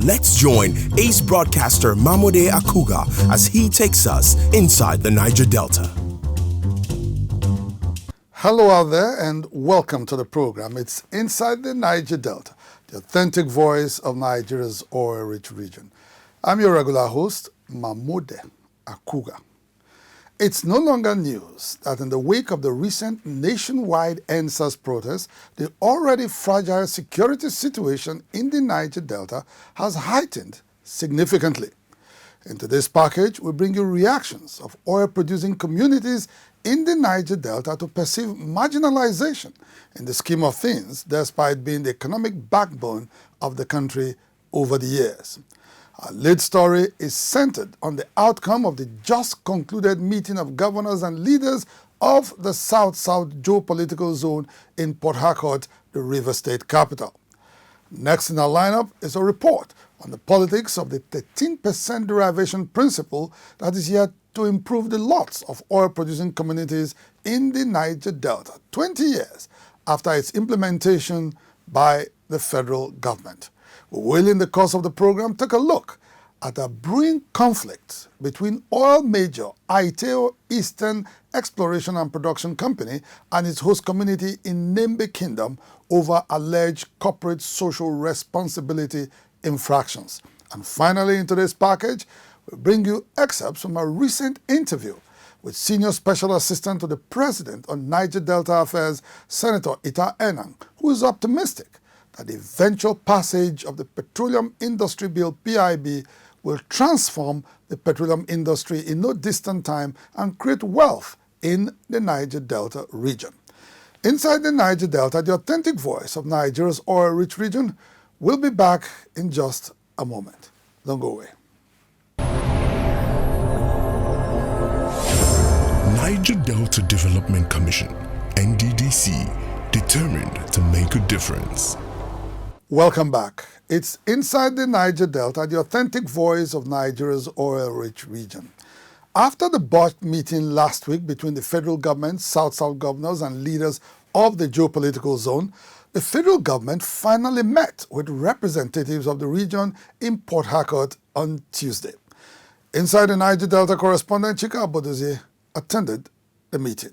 let's join ace broadcaster Mamode Akugha as he takes us inside the Niger Delta. Hello out there and welcome to the program. It's Inside the Niger Delta, the authentic voice of Nigeria's oil-rich region. I'm your regular host, Mamode Akugha. It's no longer news that in the wake of the recent nationwide NSAS protests, the already fragile security situation in the Niger Delta has heightened significantly. In today's package, we bring you reactions of oil-producing communities in the Niger Delta to perceive marginalization in the scheme of things, despite being the economic backbone of the country over the years. Our lead story is centered on the outcome of the just concluded meeting of governors and leaders of the South-South geopolitical zone in Port Harcourt, the River State capital. Next in our lineup is a report on the politics of the 13% derivation principle that is yet to improve the lots of oil-producing communities in the Niger Delta, 20 years after its implementation by the federal government. We will, in the course of the program, take a look at a brewing conflict between oil major AITEO Eastern Exploration and Production Company and its host community in NEMBE Kingdom over alleged corporate social responsibility infractions. And finally, in today's package, we bring you excerpts from a recent interview with Senior Special Assistant to the President on Niger Delta Affairs, Senator ENANG, who is optimistic that the eventual passage of the Petroleum Industry Bill, PIB, will transform the petroleum industry in no distant time and create wealth in the Niger Delta region. Inside the Niger Delta, the authentic voice of Nigeria's oil-rich region, will be back in just a moment. Don't go away. Niger Delta Development Commission, NDDC, determined to make a difference. Welcome back. It's Inside the Niger Delta, the authentic voice of Nigeria's oil-rich region. After the botched meeting last week between the federal government, South-South governors and leaders of the geopolitical zone, the federal government finally met with representatives of the region in Port Harcourt on Tuesday. Inside the Niger Delta correspondent Chika Abodozie attended the meeting.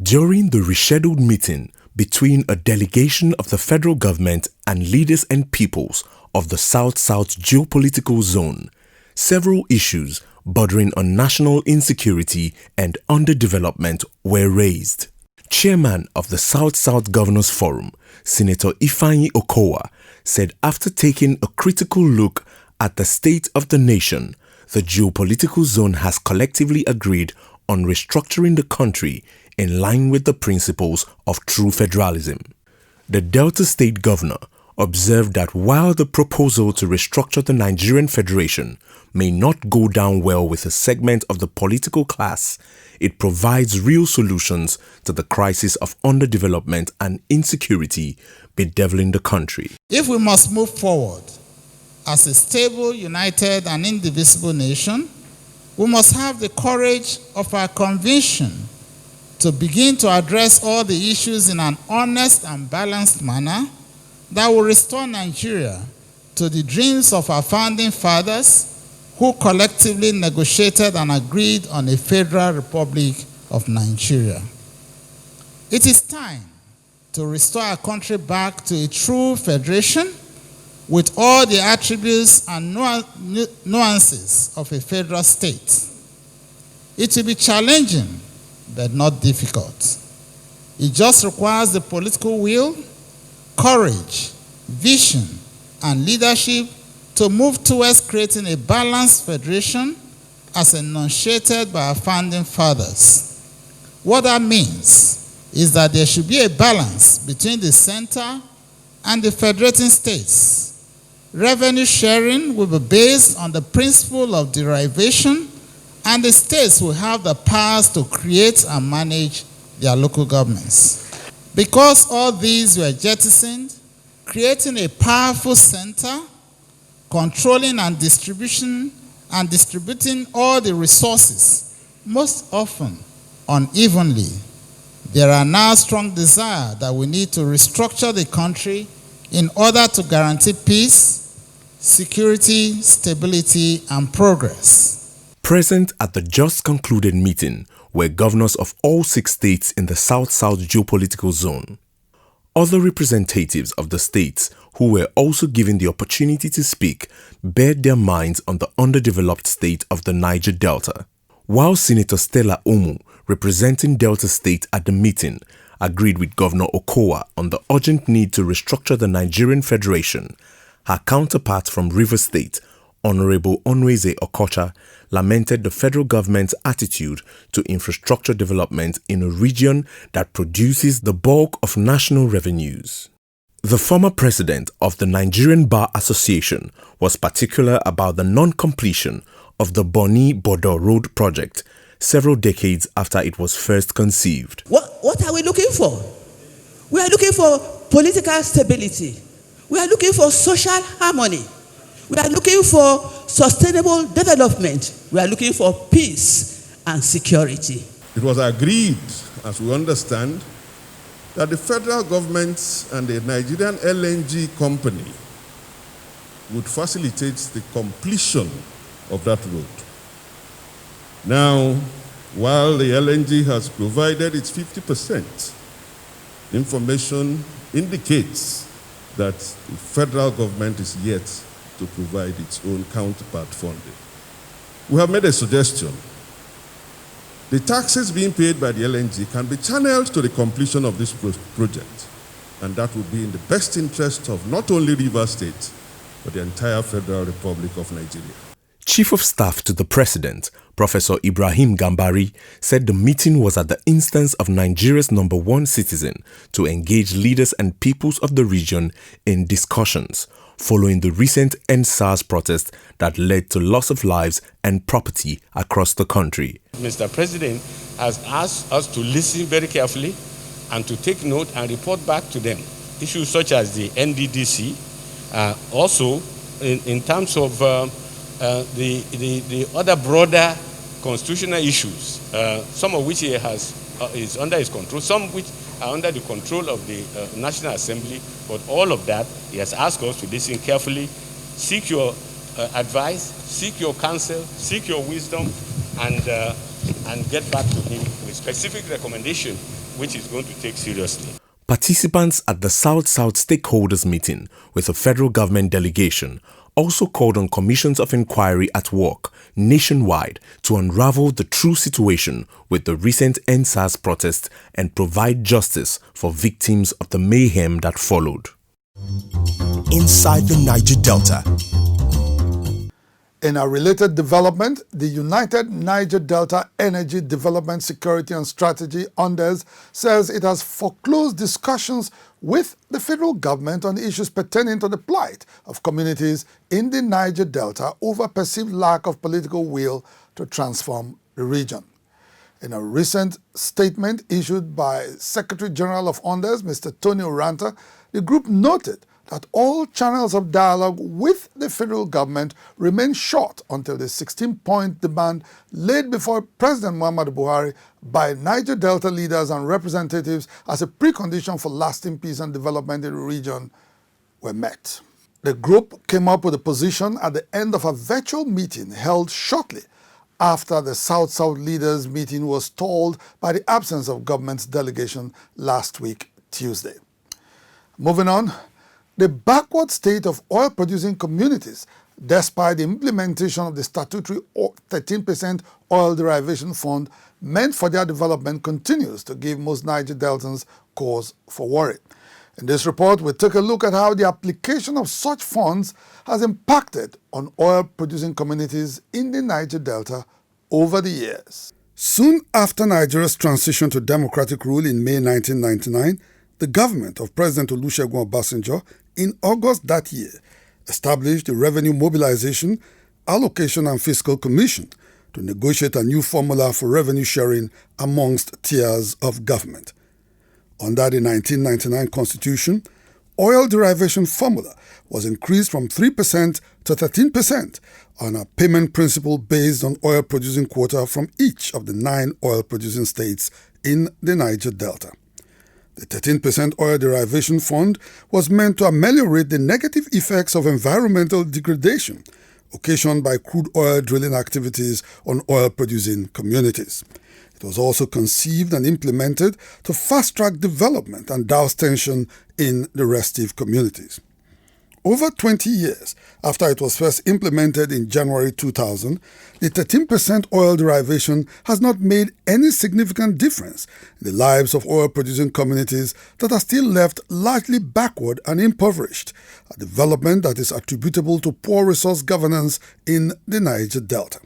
During the rescheduled meeting between a delegation of the federal government and leaders and peoples of the South-South geopolitical zone, several issues bordering on national insecurity and underdevelopment were raised. Chairman of the South-South Governors Forum, Senator Ifeanyi Okowa, said after taking a critical look at the state of the nation, the geopolitical zone has collectively agreed on restructuring the country in line with the principles of true federalism. The Delta State Governor observed that while the proposal to restructure the Nigerian Federation may not go down well with a segment of the political class, it provides real solutions to the crisis of underdevelopment and insecurity bedeviling the country. If we must move forward as a stable, united, and indivisible nation, we must have the courage of our conviction to begin to address all the issues in an honest and balanced manner that will restore Nigeria to the dreams of our founding fathers who collectively negotiated and agreed on a Federal Republic of Nigeria. It is time to restore our country back to a true federation with all the attributes and nuances of a federal state. It will be challenging, but not difficult. It just requires the political will, courage, vision, and leadership to move towards creating a balanced federation as enunciated by our founding fathers. What that means is that there should be a balance between the center and the federating states. Revenue sharing will be based on the principle of derivation, and the states will have the powers to create and manage their local governments. Because all these were jettisoned, creating a powerful center, controlling and distributing all the resources, most often unevenly, there are now strong desire that we need to restructure the country in order to guarantee peace, security, stability, and progress. Present at the just concluded meeting were governors of all 6 states in the South-South geopolitical zone. Other representatives of the states who were also given the opportunity to speak bared their minds on the underdeveloped state of the Niger Delta. While Senator Stella Omu, representing Delta State at the meeting, agreed with Governor Akugha on the urgent need to restructure the Nigerian Federation, her counterpart from Rivers State, Honorable Onweze Okocha, lamented the federal government's attitude to infrastructure development in a region that produces the bulk of national revenues. The former president of the Nigerian Bar Association was particular about the non-completion of the Boni-Bodo Road project several decades after it was first conceived. What are we looking for? We are looking for political stability. We are looking for social harmony. We are looking for sustainable development. We are looking for peace and security. It was agreed, as we understand, that the federal government and the Nigerian LNG company would facilitate the completion of that road. Now, while the LNG has provided its 50%, information indicates that the federal government is yet to provide its own counterpart funding. We have made a suggestion. The taxes being paid by the LNG can be channeled to the completion of this project, and that would be in the best interest of not only Rivers State, but the entire Federal Republic of Nigeria. Chief of Staff to the President, Professor Ibrahim Gambari, said the meeting was at the instance of Nigeria's #1 citizen to engage leaders and peoples of the region in discussions following the recent EndSARS protest that led to loss of lives and property across the country. Mr. President has asked us to listen very carefully and to take note and report back to them issues such as the NDDC, also in terms of the other broader constitutional issues, some of which he is under his control, some which are under the control of the National Assembly, but all of that, he has asked us to listen carefully, seek your advice, seek your counsel, seek your wisdom, and get back to him with specific recommendation, which he's going to take seriously. Participants at the South-South stakeholders meeting with a federal government delegation also called on commissions of inquiry at work nationwide to unravel the true situation with the recent EndSARS protest and provide justice for victims of the mayhem that followed. Inside the Niger Delta. In a related development, the United Niger Delta Energy Development Security and Strategy UNDES says it has foreclosed discussions with the federal government on issues pertaining to the plight of communities in the Niger Delta over perceived lack of political will to transform the region. In a recent statement issued by Secretary General of UNDES, Mr. Tony Oranta, the group noted that all channels of dialogue with the federal government remain short until the 16-point demand laid before President Muhammadu Buhari by Niger Delta leaders and representatives as a precondition for lasting peace and development in the region were met. The group came up with a position at the end of a virtual meeting held shortly after the South-South leaders meeting was stalled by the absence of government's delegation last week, Tuesday. Moving on, the backward state of oil-producing communities, despite the implementation of the statutory 13% oil derivation fund meant for their development, continues to give most Niger Deltans cause for worry. In this report, we took a look at how the application of such funds has impacted on oil-producing communities in the Niger Delta over the years. Soon after Nigeria's transition to democratic rule in May 1999, the government of President Olusegun Obasanjo in August that year established the Revenue Mobilization, Allocation and Fiscal Commission to negotiate a new formula for revenue sharing amongst tiers of government. Under the 1999 Constitution, oil derivation formula was increased from 3% to 13% on a payment principle based on oil-producing quota from each of the 9 oil-producing states in the Niger Delta. The 13% oil derivation fund was meant to ameliorate the negative effects of environmental degradation occasioned by crude oil drilling activities on oil-producing communities. It was also conceived and implemented to fast-track development and douse tension in the restive communities. Over 20 years after it was first implemented in January 2000, the 13% oil derivation has not made any significant difference in the lives of oil-producing communities that are still left largely backward and impoverished, a development that is attributable to poor resource governance in the Niger Delta.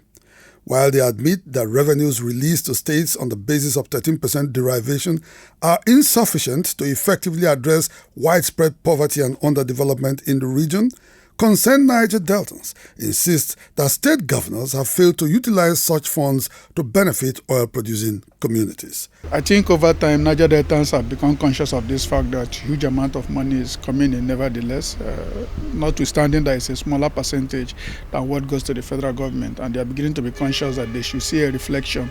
While they admit that revenues released to states on the basis of 13% derivation are insufficient to effectively address widespread poverty and underdevelopment in the region, concerned Niger Deltans insist that state governors have failed to utilize such funds to benefit oil-producing communities. I think over time, Niger Deltans have become conscious of this fact that huge amount of money is coming in nevertheless, notwithstanding that it's a smaller percentage than what goes to the federal government, and they are beginning to be conscious that they should see a reflection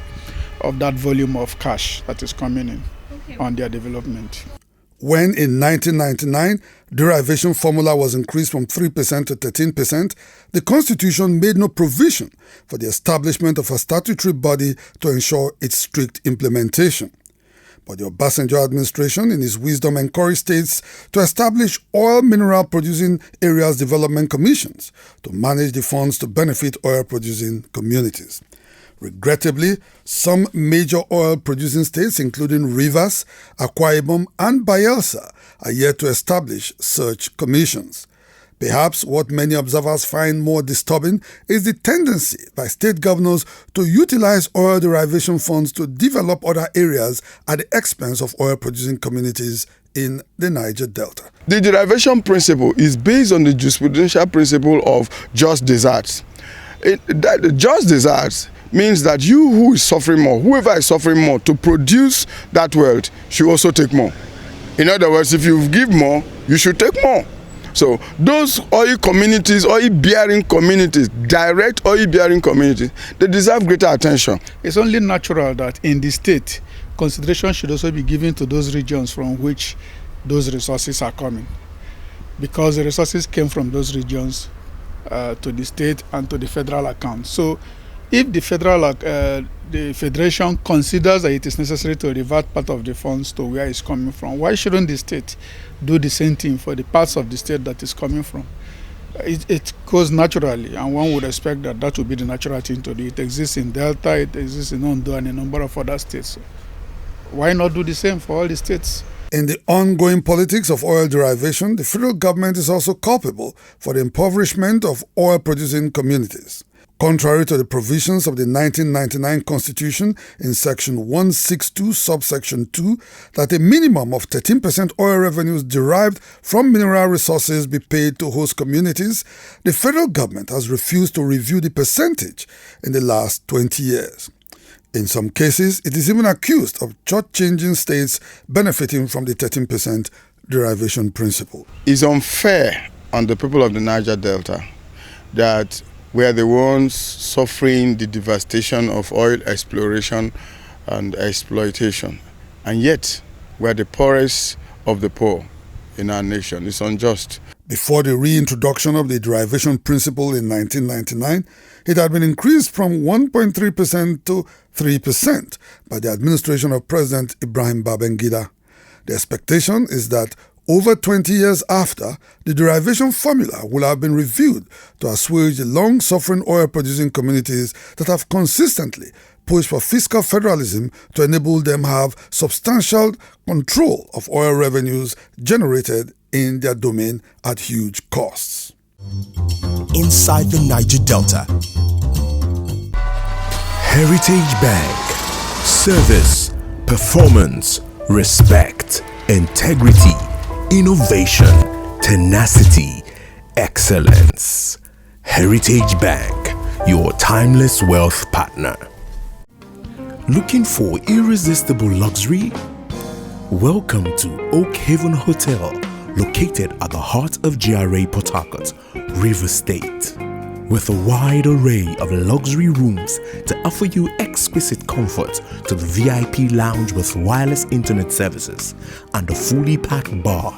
of that volume of cash that is coming in on their development. When in 1999, derivation formula was increased from 3% to 13%, the Constitution made no provision for the establishment of a statutory body to ensure its strict implementation. But the Obasanjo administration, in its wisdom, encouraged states to establish oil mineral producing areas development commissions to manage the funds to benefit oil producing communities. Regrettably, some major oil-producing states, including Rivers, Akwa Ibom, and Bayelsa, are yet to establish such commissions. Perhaps what many observers find more disturbing is the tendency by state governors to utilize oil derivation funds to develop other areas at the expense of oil-producing communities in the Niger Delta. The derivation principle is based on the jurisprudential principle of just deserts. Just deserts means that you who is suffering more, whoever is suffering more, to produce that wealth should also take more. In other words, if you give more, you should take more. So those oil communities, oil-bearing communities, direct oil-bearing communities, they deserve greater attention. It's only natural that in the state, consideration should also be given to those regions from which those resources are coming, because the resources came from those regions to the state and to the federal account. So if the federation considers that it is necessary to revert part of the funds to where it's coming from, why shouldn't the state do the same thing for the parts of the state that is coming from? It goes naturally, and one would expect that that would be the natural thing to do. It exists in Delta, it exists in Ondo, and a number of other states. So why not do the same for all the states? In the ongoing politics of oil derivation, the federal government is also culpable for the impoverishment of oil-producing communities. Contrary to the provisions of the 1999 Constitution in Section 162, subsection 2, that a minimum of 13% oil revenues derived from mineral resources be paid to host communities, the federal government has refused to review the percentage in the last 20 years. In some cases, it is even accused of short-changing states benefiting from the 13% derivation principle. It's unfair on the people of the Niger Delta that we are the ones suffering the devastation of oil exploration and exploitation. And yet, we are the poorest of the poor in our nation. It's unjust. Before the reintroduction of the derivation principle in 1999, it had been increased from 1.3% to 3% by the administration of President Ibrahim Babangida. The expectation is that over 20 years after, the derivation formula will have been reviewed to assuage the long-suffering oil-producing communities that have consistently pushed for fiscal federalism to enable them have substantial control of oil revenues generated in their domain at huge costs. Inside the Niger Delta. Heritage Bank. Service, performance, respect, integrity, innovation, tenacity, excellence. Heritage Bank, your timeless wealth partner. Looking for irresistible luxury? Welcome to Oak Haven Hotel, located at the heart of GRA Port Harcourt, River State. with a wide array of luxury rooms to offer you exquisite comfort to the VIP lounge with wireless internet services and a fully packed bar.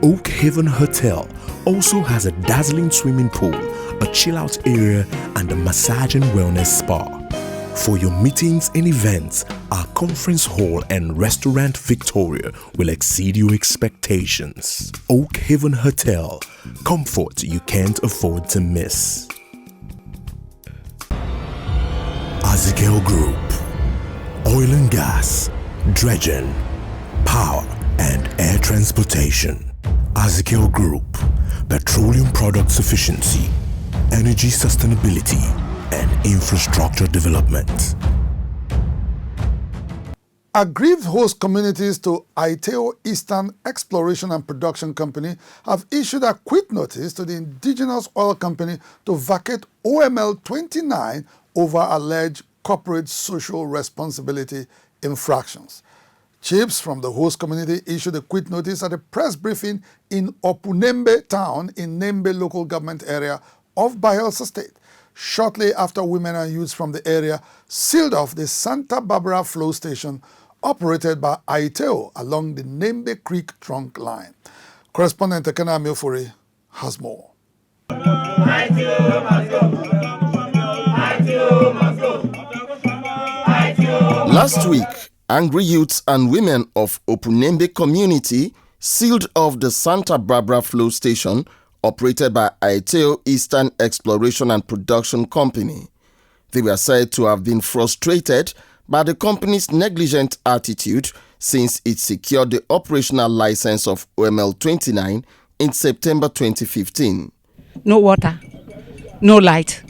Oak Haven Hotel also has a dazzling swimming pool, a chill-out area, and a massage and wellness spa. For your meetings and events, our conference hall and restaurant Victoria will exceed your expectations. Oak Haven Hotel, comfort you can't afford to miss. AITEO Group, oil and gas, dredging, power and air transportation. AITEO Group, petroleum product sufficiency, energy sustainability and infrastructure development. Aggrieved host communities to AITEO Eastern Exploration and Production Company have issued a quit notice to the indigenous oil company to vacate OML 29 over alleged corporate social responsibility infractions. Chiefs from the host community issued a quit notice at a press briefing in Opunembe town in NEMBE local government area of Bayelsa State, shortly after women and youths from the area sealed off the Santa Barbara flow station operated by AITEO along the NEMBE Creek trunk line. Correspondent Ekena Milfori has more. AITEO must go. AITEO must go. AITEO must Last week, angry youths and women of Opunembe community sealed off the Santa Barbara flow station operated by AITEO Eastern Exploration and Production Company. They were said to have been frustrated by the company's negligent attitude since it secured the operational license of OML 29 in September 2015. No water, no light.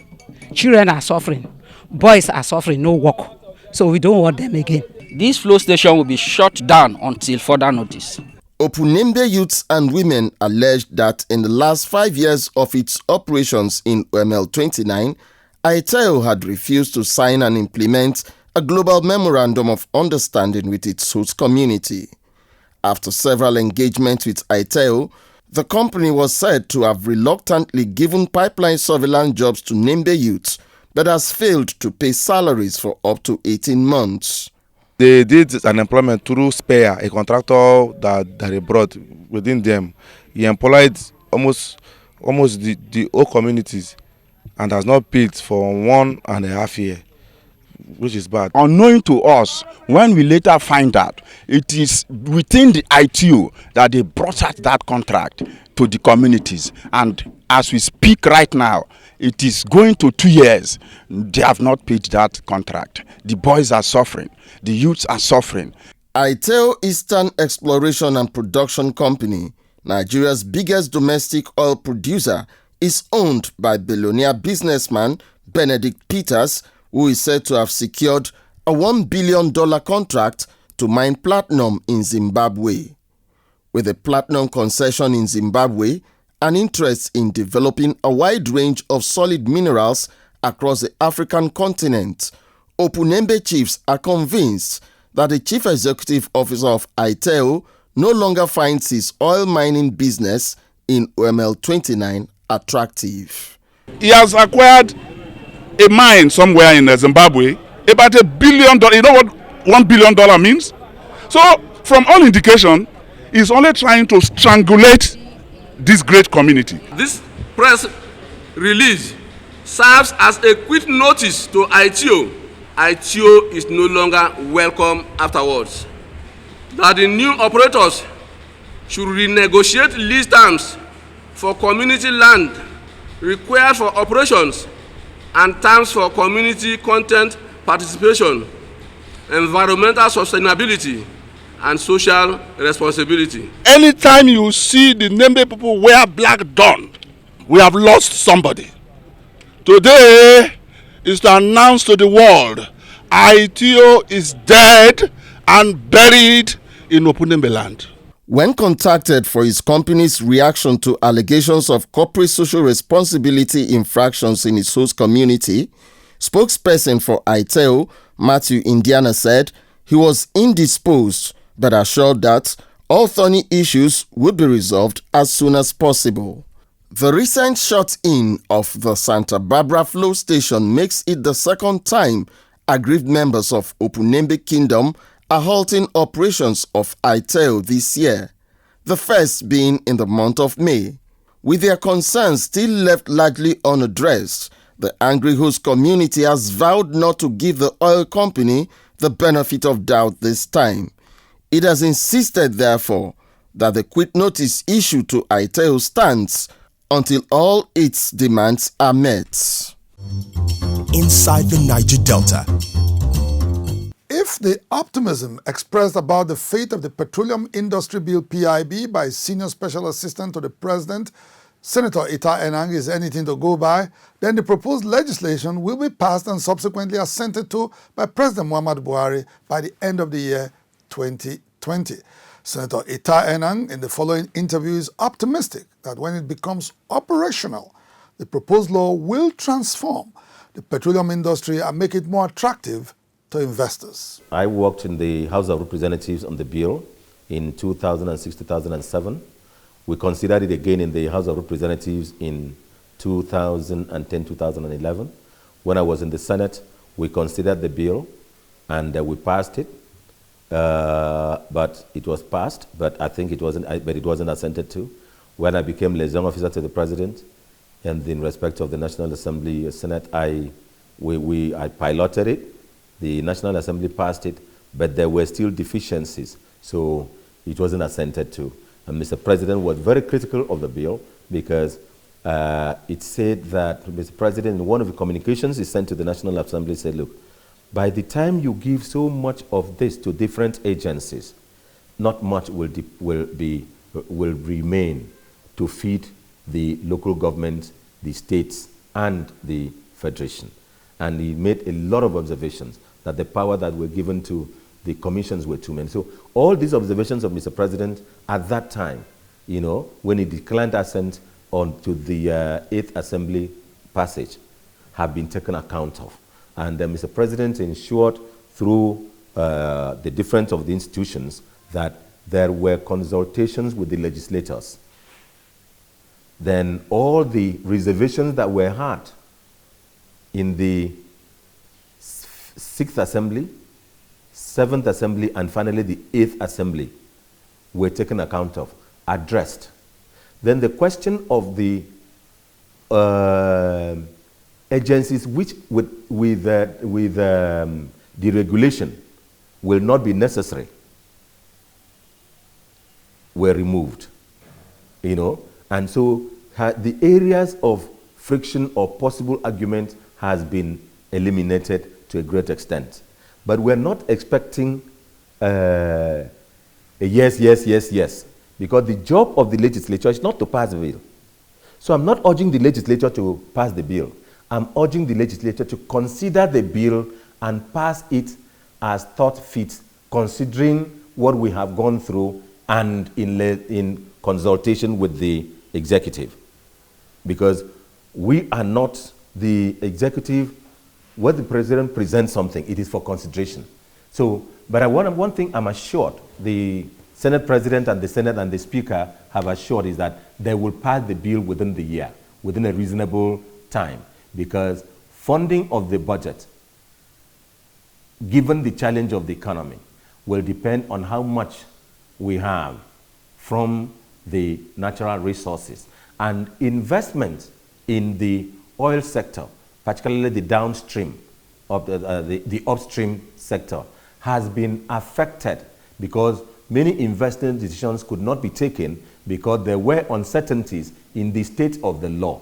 Children are suffering. Boys are suffering, no work. So we don't want them again. This flow station will be shut down until further notice. Opunembe youths and women alleged that in the last 5 years of its operations in OML 29, AITEO had refused to sign and implement a global memorandum of understanding with its host community. After several engagements with AITEO, the company was said to have reluctantly given pipeline surveillance jobs to NEMBE youths, but has failed to pay salaries for up to 18 months. They did an employment through Spare, a contractor that they brought within them. He employed almost the whole communities and has not paid for 1.5 years, which is bad. Unknowing to us, when we later find out, it is within the ITU that they brought out that contract to the communities. And as we speak right now, it is going to 2 years. They have not paid that contract. The boys are suffering. The youths are suffering. AITEO Eastern Exploration and Production Company, Nigeria's biggest domestic oil producer, is owned by billionaire businessman Benedict Peters, who is said to have secured a $1 billion contract to mine platinum in Zimbabwe. With a platinum concession in Zimbabwe and interest in developing a wide range of solid minerals across the African continent, Opunembe chiefs are convinced that the chief executive officer of AITEO no longer finds his oil mining business in OML 29 attractive. He has acquired a mine somewhere in Zimbabwe, about $1 billion. You know what $1 billion means? So, from all indication, he's only trying to strangulate this great community. This press release serves as a quick notice to AITEO. AITEO is no longer welcome afterwards. That the new operators should renegotiate lease terms for community land required for operations and terms for community content participation, environmental sustainability, and social responsibility. Anytime you see the NEMBE people wear black dawn, we have lost somebody. Today is to announce to the world, AITEO is dead and buried in Opunembe land. When contacted for his company's reaction to allegations of corporate social responsibility infractions in its host community, spokesperson for AITEO, Matthew Indiana, said he was indisposed but assured that all thorny issues would be resolved as soon as possible. The recent shut-in of the Santa Barbara Flow Station makes it the second time aggrieved members of Opunembe Kingdom are halting operations of AITEO this year, the first being in the month of May. With their concerns still left largely unaddressed, the angry host community has vowed not to give the oil company the benefit of doubt this time. It has insisted, therefore, that the quit notice issued to AITEO stands until all its demands are met. Inside the Niger Delta. If the optimism expressed about the fate of the Petroleum Industry Bill PIB by Senior Special Assistant to the President, Senator ENANG, is anything to go by, then the proposed legislation will be passed and subsequently assented to by President Muhammadu Buhari by the end of the year 2020. Senator ENANG, in the following interview, is optimistic that when it becomes operational, the proposed law will transform the petroleum industry and make it more attractive to investors. I worked in the House of Representatives on the bill in 2006-2007. We considered it again in the House of Representatives in 2010-2011. When I was in the Senate, we considered the bill and we passed it. But it was passed, but I think it wasn't assented to. When I became liaison officer to the President, and in respect of the National Assembly Senate, I piloted it. The National Assembly passed it, but there were still deficiencies, so it wasn't assented to. And Mr. President was very critical of the bill because it said that Mr. President, in one of the communications he sent to the National Assembly, said, look, by the time you give so much of this to different agencies, not much will remain to feed the local government, the states, and the federation. And he made a lot of observations that the power that were given to the commissions were too many. So all these observations of Mr. President at that time, you know, when he declined assent onto the 8th Assembly passage, have been taken account of. And Mr. President ensured through the difference of the institutions that there were consultations with the legislators. Then all the reservations that were had in the 6th Assembly, 7th Assembly, and finally the 8th Assembly were taken account of, addressed. Then the question of the agencies which with deregulation will not be necessary were removed, you know, and so the areas of friction or possible argument has been eliminated to a great extent. But we're not expecting a yes, yes, yes, yes, because the job of the legislature is not to pass the bill. So I'm not urging the legislature to pass the bill. I'm urging the legislature to consider the bill and pass it as thought fit, considering what we have gone through and in consultation with the executive. Because we are not the executive. When the president presents something, it is for consideration. So, but one thing I'm assured, the Senate President and the Senate and the Speaker have assured is that they will pass the bill within the year, within a reasonable time. Because funding of the budget, given the challenge of the economy, will depend on how much we have from the natural resources. And investment in the oil sector, particularly the downstream of the upstream sector, has been affected because many investment decisions could not be taken because there were uncertainties in the state of the law.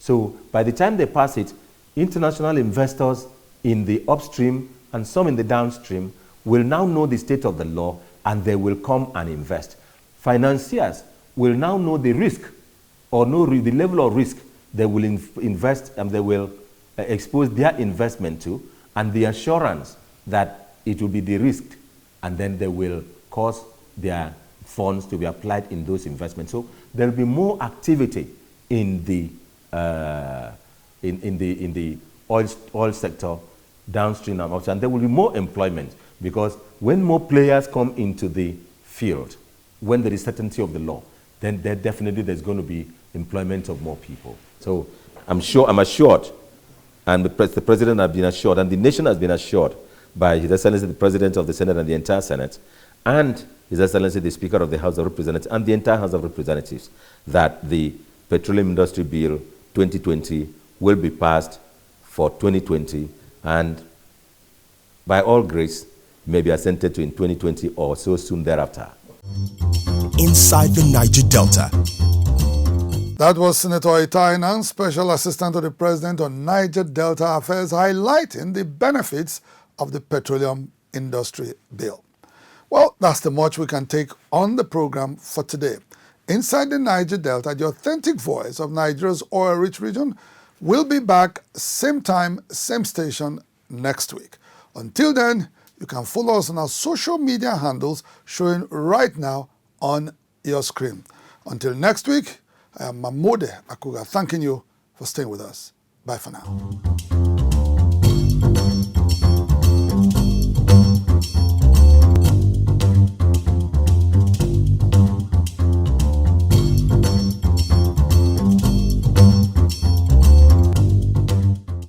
So by the time they pass it, international investors in the upstream and some in the downstream will now know the state of the law and they will come and invest. Financiers will now know the risk or know the level of risk they will invest and they will expose their investment to, and the assurance that it will be de-risked, and then they will cause their funds to be applied in those investments. So there will be more activity in the oil sector, downstream and upstream, and there will be more employment because when more players come into the field, when there is certainty of the law, then definitely there's going to be employment of more people. So I'm assured, and the President has been assured, and the nation has been assured by His Excellency the President of the Senate and the entire Senate, and His Excellency the Speaker of the House of Representatives and the entire House of Representatives, that the Petroleum Industry Bill 2020 will be passed for 2020, and by all grace may be assented to in 2020 or so soon thereafter. Inside the Niger Delta. That was Senator AITEO ENANG, Special Assistant to the President on Niger Delta Affairs, highlighting the benefits of the Petroleum Industry Bill. Well, that's the much we can take on the program for today. Inside the Niger Delta, the authentic voice of Nigeria's oil-rich region, will be back same time, same station next week. Until then, you can follow us on our social media handles showing right now on your screen. Until next week, I am Mamode Akugha, thanking you for staying with us. Bye for now.